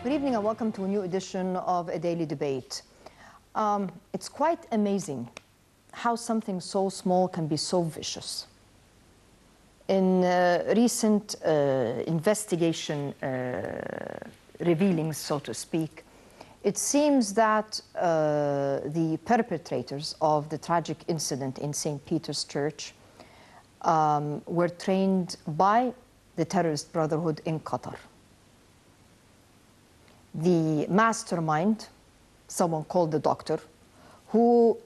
Good evening and welcome to a new edition of A Daily Debate. It's quite amazing how something so small can be so vicious. In recent investigation revealing, so to speak, it seems that the perpetrators of the tragic incident in St. Peter's Church were trained by the terrorist brotherhood in Qatar. The mastermind, someone called the doctor, who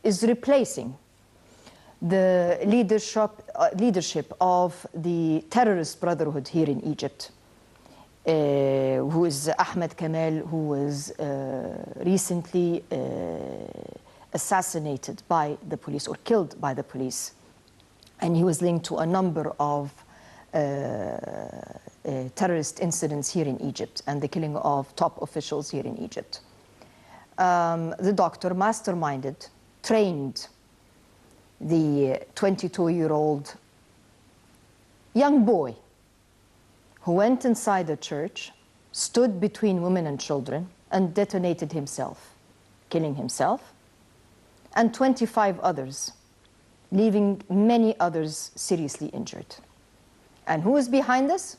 is replacing the leadership of the terrorist brotherhood here in Egypt, who is Ahmed Kamal, who was recently assassinated by the police or killed by the police. And he was linked to a number of terrorist incidents here in Egypt and the killing of top officials here in Egypt. The doctor masterminded, trained the 22-year-old young boy who went inside the church, stood between women and children, and detonated himself, killing himself, and 25 others, leaving many others seriously injured. And who is behind this?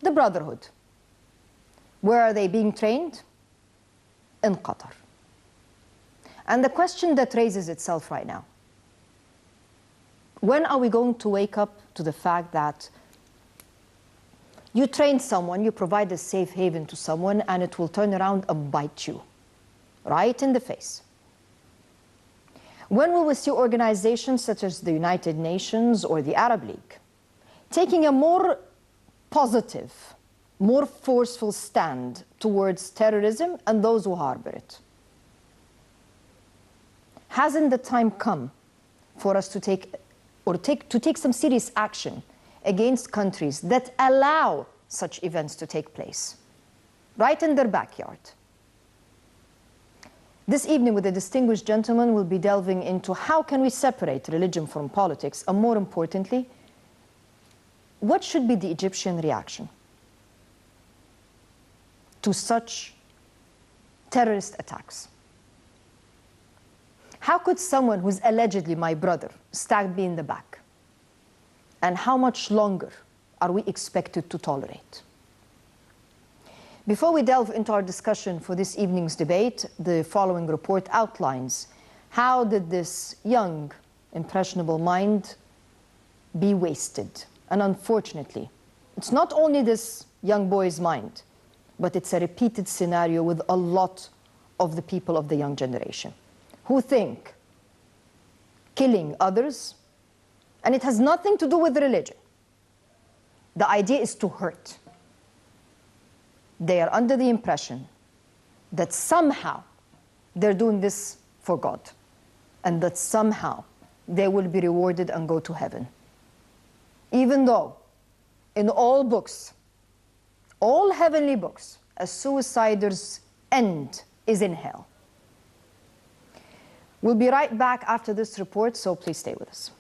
The Brotherhood. Where are they being trained? In Qatar. And the question that raises itself right now, when are we going to wake up to the fact that you train someone, you provide a safe haven to someone, and it will turn around and bite you right in the face? When will we see organizations such as the United Nations or the Arab League taking a more positive, more forceful stand towards terrorism and those who harbor it? Hasn't the time come for us to take some serious action against countries that allow such events to take place right in their backyard? This evening with a distinguished gentleman, we'll be delving into how can we separate religion from politics, and more importantly, what should be the Egyptian reaction to such terrorist attacks? How could someone who's allegedly my brother stab me in the back? And how much longer are we expected to tolerate? Before we delve into our discussion for this evening's debate, the following report outlines how did this young, impressionable mind be wasted. And unfortunately, it's not only this young boy's mind, but it's a repeated scenario with a lot of the people of the young generation who think killing others, and it has nothing to do with religion. The idea is to hurt. They are under the impression that somehow they're doing this for God, and that somehow they will be rewarded and go to heaven. Even though in all books, all heavenly books, a suicider's end is in hell. We'll be right back after this report, so please stay with us.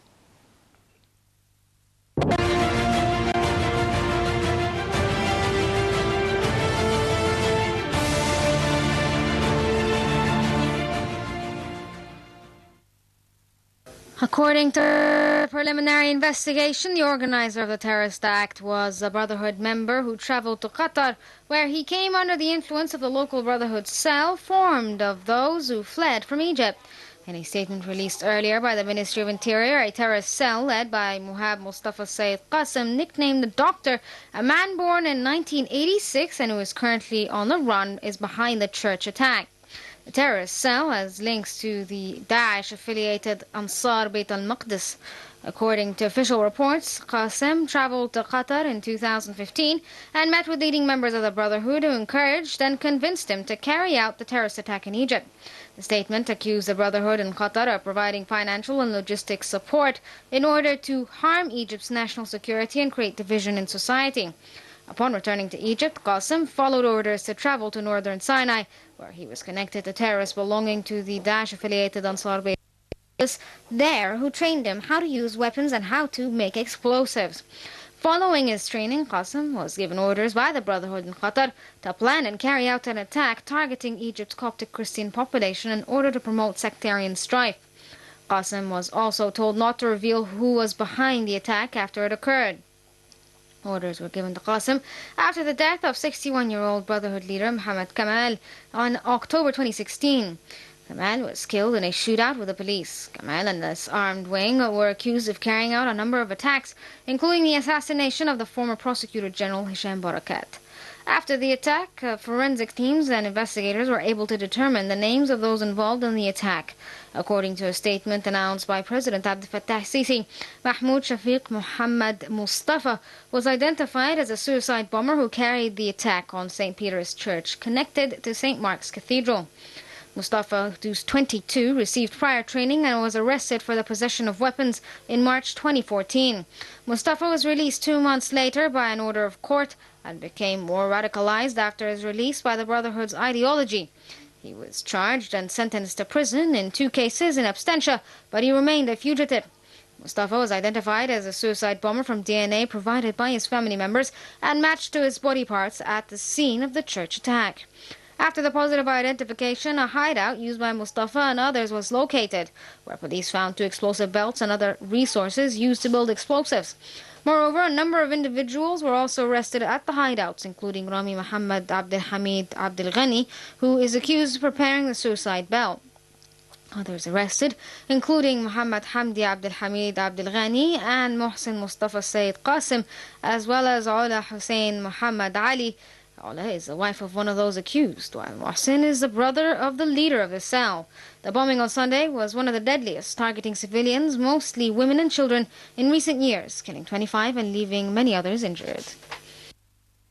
According to a preliminary investigation, the organizer of the terrorist act was a Brotherhood member who traveled to Qatar, where he came under the influence of the local Brotherhood cell formed of those who fled from Egypt. In a statement released earlier by the Ministry of Interior, a terrorist cell led by Muhab Mustafa Sayyid Qasim, nicknamed the Doctor, a man born in 1986 and who is currently on the run, is behind the church attack. The terrorist cell has links to the Daesh-affiliated Ansar Bayt al-Maqdis. According to official reports, Qasim traveled to Qatar in 2015 and met with leading members of the Brotherhood who encouraged and convinced him to carry out the terrorist attack in Egypt. The statement accused the Brotherhood in Qatar of providing financial and logistics support in order to harm Egypt's national security and create division in society. Upon returning to Egypt, Qasim followed orders to travel to northern Sinai, where he was connected to terrorists belonging to the Daesh-affiliated Ansar Bayt there who trained him how to use weapons and how to make explosives. Following his training, Qasim was given orders by the Brotherhood in Qatar to plan and carry out an attack targeting Egypt's Coptic Christian population in order to promote sectarian strife. Qasim was also told not to reveal who was behind the attack after it occurred. Orders were given to Qasim after the death of 61-year-old Brotherhood leader Mohammed Kamal on October 2016. Kamal was killed in a shootout with the police. Kamal and this armed wing were accused of carrying out a number of attacks, including the assassination of the former Prosecutor General Hisham Barakat. After the attack, forensic teams and investigators were able to determine the names of those involved in the attack. According to a statement announced by President Abdel Fattah Sisi, Mahmoud Shafiq Muhammad Mustafa was identified as a suicide bomber who carried the attack on St. Peter's Church, connected to St. Mark's Cathedral. Mustafa, who's 22, received prior training and was arrested for the possession of weapons in March 2014. Mustafa was released 2 months later by an order of court and became more radicalized after his release by the Brotherhood's ideology. He was charged and sentenced to prison in 2 cases in absentia, but he remained a fugitive. Mustafa was identified as a suicide bomber from DNA provided by his family members and matched to his body parts at the scene of the church attack. After the positive identification, a hideout used by Mustafa and others was located, where police found 2 explosive belts and other resources used to build explosives. Moreover, a number of individuals were also arrested at the hideouts, including Rami Muhammad Abdel Hamid Abdel Ghani, who is accused of preparing the suicide belt. Others arrested, including Muhammad Hamdi Abdel Hamid Abdel Ghani and Mohsen Mustafa Sayyid Qasim, as well as Ola Hussein Muhammad Ali. Ola is the wife of one of those accused, while Mohsen is the brother of the leader of the cell. The bombing on Sunday was one of the deadliest, targeting civilians, mostly women and children, in recent years, killing 25 and leaving many others injured.